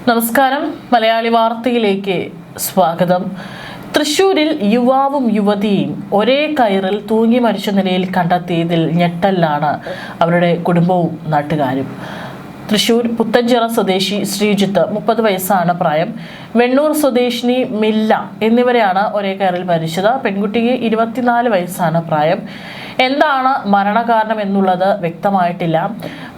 നമസ്കാരം. മലയാളി വാർത്തയിലേക്ക് സ്വാഗതം. തൃശൂരിൽ യുവാവും യുവതിയും ഒരേ കയറിൽ തൂങ്ങി മരിച്ച നിലയിൽ കണ്ടെത്തിയതിൽ ഞെട്ടലാണ് അവരുടെ കുടുംബവും നാട്ടുകാരും. തൃശൂർ പുത്തഞ്ചിറ സ്വദേശി ശ്രീജിത്ത് 30 വയസ്സാണ് പ്രായം. വെണ്ണൂർ സ്വദേശിനി മില്ല എന്നിവരെയാണ് ഒരേ കയറിൽ മരിച്ചത്. പെൺകുട്ടിക്ക് 24 വയസ്സാണ് പ്രായം. എന്താണ് മരണകാരണം എന്നുള്ളത് വ്യക്തമായിട്ടില്ല.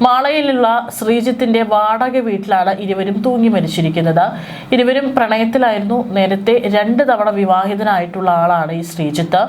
മാളയിലുള്ള ശ്രീജിത്തിന്റെ വാടക വീട്ടിലാണ് ഇരുവരും തൂങ്ങി മരിച്ചിരിക്കുന്നത്. ഇരുവരും പ്രണയത്തിലായിരുന്നു. നേരത്തെ 2 തവണ വിവാഹിതനായിട്ടുള്ള ആളാണ് ഈ ശ്രീജിത്ത്.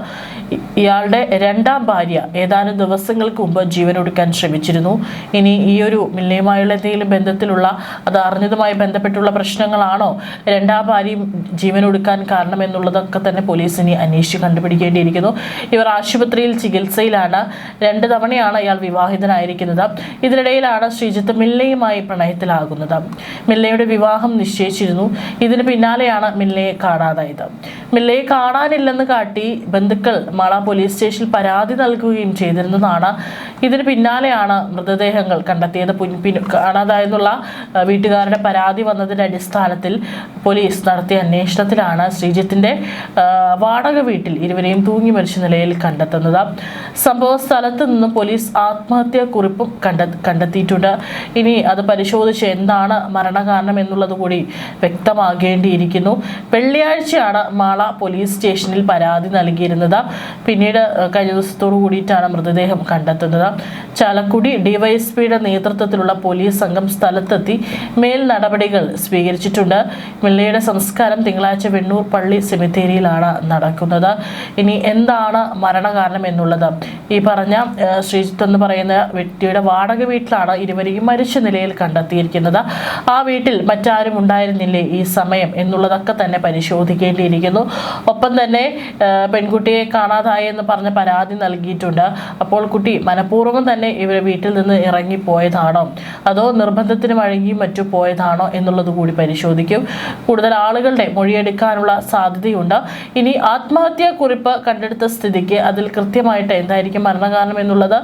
ഇയാളുടെ 2ാം ഭാര്യ ഏതാനും ദിവസങ്ങൾക്ക് മുമ്പ് ജീവനൊടുക്കാൻ ശ്രമിച്ചിരുന്നു. ഇനി ഈ ഒരു മില്ലയുമായുള്ള എന്തെങ്കിലും ബന്ധത്തിലുള്ള അത് അറിഞ്ഞതുമായി ബന്ധപ്പെട്ടുള്ള പ്രശ്നങ്ങളാണോ 2ാം ഭാര്യയും ജീവനൊടുക്കാൻ കാരണം എന്നുള്ളതൊക്കെ തന്നെ പോലീസ് ഇനി അന്വേഷിച്ച് കണ്ടുപിടിക്കേണ്ടിയിരിക്കുന്നു. ഇവർ ആശുപത്രിയിൽ ചികിത്സയിലാണ്. 2 തവണയാണ് ഇയാൾ വിവാഹിതനായിരിക്കുന്നത്. ഇതിനിടയിലാണ് ശ്രീജിത്ത് മില്ലയുമായി പ്രണയത്തിലാകുന്നത്. മില്ലയുടെ വിവാഹം നിശ്ചയിച്ചിരുന്നു. ഇതിന് പിന്നാലെയാണ് മില്ലയെ കാണാതായത്. മില്ലയെ കാണാനില്ലെന്ന് കാട്ടി ബന്ധുക്കൾ മാള പോലീസ് സ്റ്റേഷനിൽ പരാതി നൽകുകയും ചെയ്തിരുന്നതാണ്. ഇതിന് പിന്നാലെയാണ് മൃതദേഹങ്ങൾ കണ്ടെത്തിയത്. കാണാതായെന്നുള്ള വീട്ടുകാരുടെ പരാതി വന്നതിന്റെ അടിസ്ഥാനത്തിൽ പോലീസ് നടത്തിയ അന്വേഷണത്തിലാണ് ശ്രീജിത്തിന്റെ വാടക വീട്ടിൽ ഇരുവരെയും തൂങ്ങി മരിച്ച നിലയിൽ കണ്ടെത്തുന്നത്. സംഭവ സ്ഥലത്ത് നിന്നും പോലീസ് ആത്മഹത്യാ കുറിപ്പും കണ്ടെത്തിയിട്ടുണ്ട്. ഇനി അത് പരിശോധിച്ച് എന്താണ് മരണകാരണം എന്നുള്ളത് കൂടി വ്യക്തമാകേണ്ടിയിരിക്കുന്നു. വെള്ളിയാഴ്ചയാണ് മാള പോലീസ് സ്റ്റേഷനിൽ പരാതി നൽകിയിരുന്നത്. പിന്നീട് കഴിഞ്ഞ ദിവസത്തോടു കൂടിയിട്ടാണ് മൃതദേഹം കണ്ടെത്തുന്നത്. ചാലക്കുടി ഡിവൈഎസ്പിയുടെ നേതൃത്വത്തിലുള്ള പോലീസ് സംഘം സ്ഥലത്തെത്തി മേൽ നടപടികൾ സ്വീകരിച്ചിട്ടുണ്ട്. മില്ലയുടെ സംസ്കാരം തിങ്കളാഴ്ച വെണ്ണൂർ പള്ളി സെമിത്തേരിയിലാണ് നടക്കുന്നത്. ഇനി എന്താണ് മരണകാരണം എന്നുള്ളത് ഈ പറഞ്ഞ ശ്രീജിത്ത് എന്ന് പറയുന്ന വ്യക്തിയുടെ വാടക വീട്ടിലാണ് ഇരുവരെയും മരിച്ച നിലയിൽ കണ്ടെത്തിയിരിക്കുന്നത്. ആ വീട്ടിൽ മറ്റാരും ഉണ്ടായിരുന്നില്ലേ ഈ സമയം എന്നുള്ളതൊക്കെ തന്നെ പരിശോധിക്കേണ്ടിയിരിക്കുന്നു. ഒപ്പം തന്നെ പെൺകുട്ടിയെ കാണാതായെന്ന് പറഞ്ഞ പരാതി നൽകിയിട്ടുണ്ട്. അപ്പോൾ കുട്ടി മനഃപൂർവ്വം തന്നെ ഇവരെ വീട്ടിൽ നിന്ന് ഇറങ്ങിപ്പോയതാണോ അതോ നിർബന്ധത്തിന് വഴങ്ങിയും മറ്റു പോയതാണോ എന്നുള്ളത് കൂടി പരിശോധിക്കും. കൂടുതൽ ആളുകളുടെ മൊഴിയെടുക്കാനുള്ള സാധ്യതയുണ്ട്. ഇനി ആത്മഹത്യാ കുറിപ്പ് കണ്ടെടുത്ത സ്ഥിതിക്ക് അതിൽ കൃത്യമായിട്ട് എന്തായിരിക്കും മരണകാരണം എന്നുള്ളത്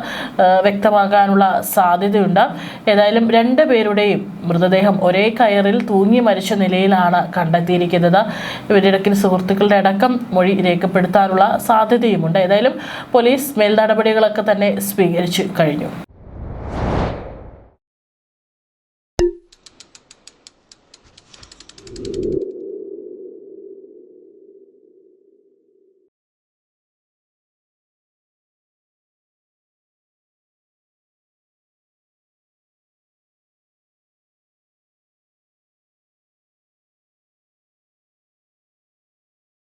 വ്യക്തമാകാനുള്ള സാധ്യതയുണ്ട്. ഏതായാലും 2 പേരുടെയും മൃതദേഹം ഒരേ കയറിൽ തൂങ്ങി മരിച്ച നിലയിലാണ് കണ്ടെത്തിയിരിക്കുന്നത്. ഇവരുടെ ഇടയ്ക്ക് സുഹൃത്തുക്കളുടെ അടക്കം മൊഴി രേഖപ്പെടുത്താനുള്ള സാധ്യതയുമുണ്ട്. ഏതായാലും പോലീസ് മേൽനടപടികളൊക്കെ തന്നെ സ്വീകരിച്ചു കഴിഞ്ഞു.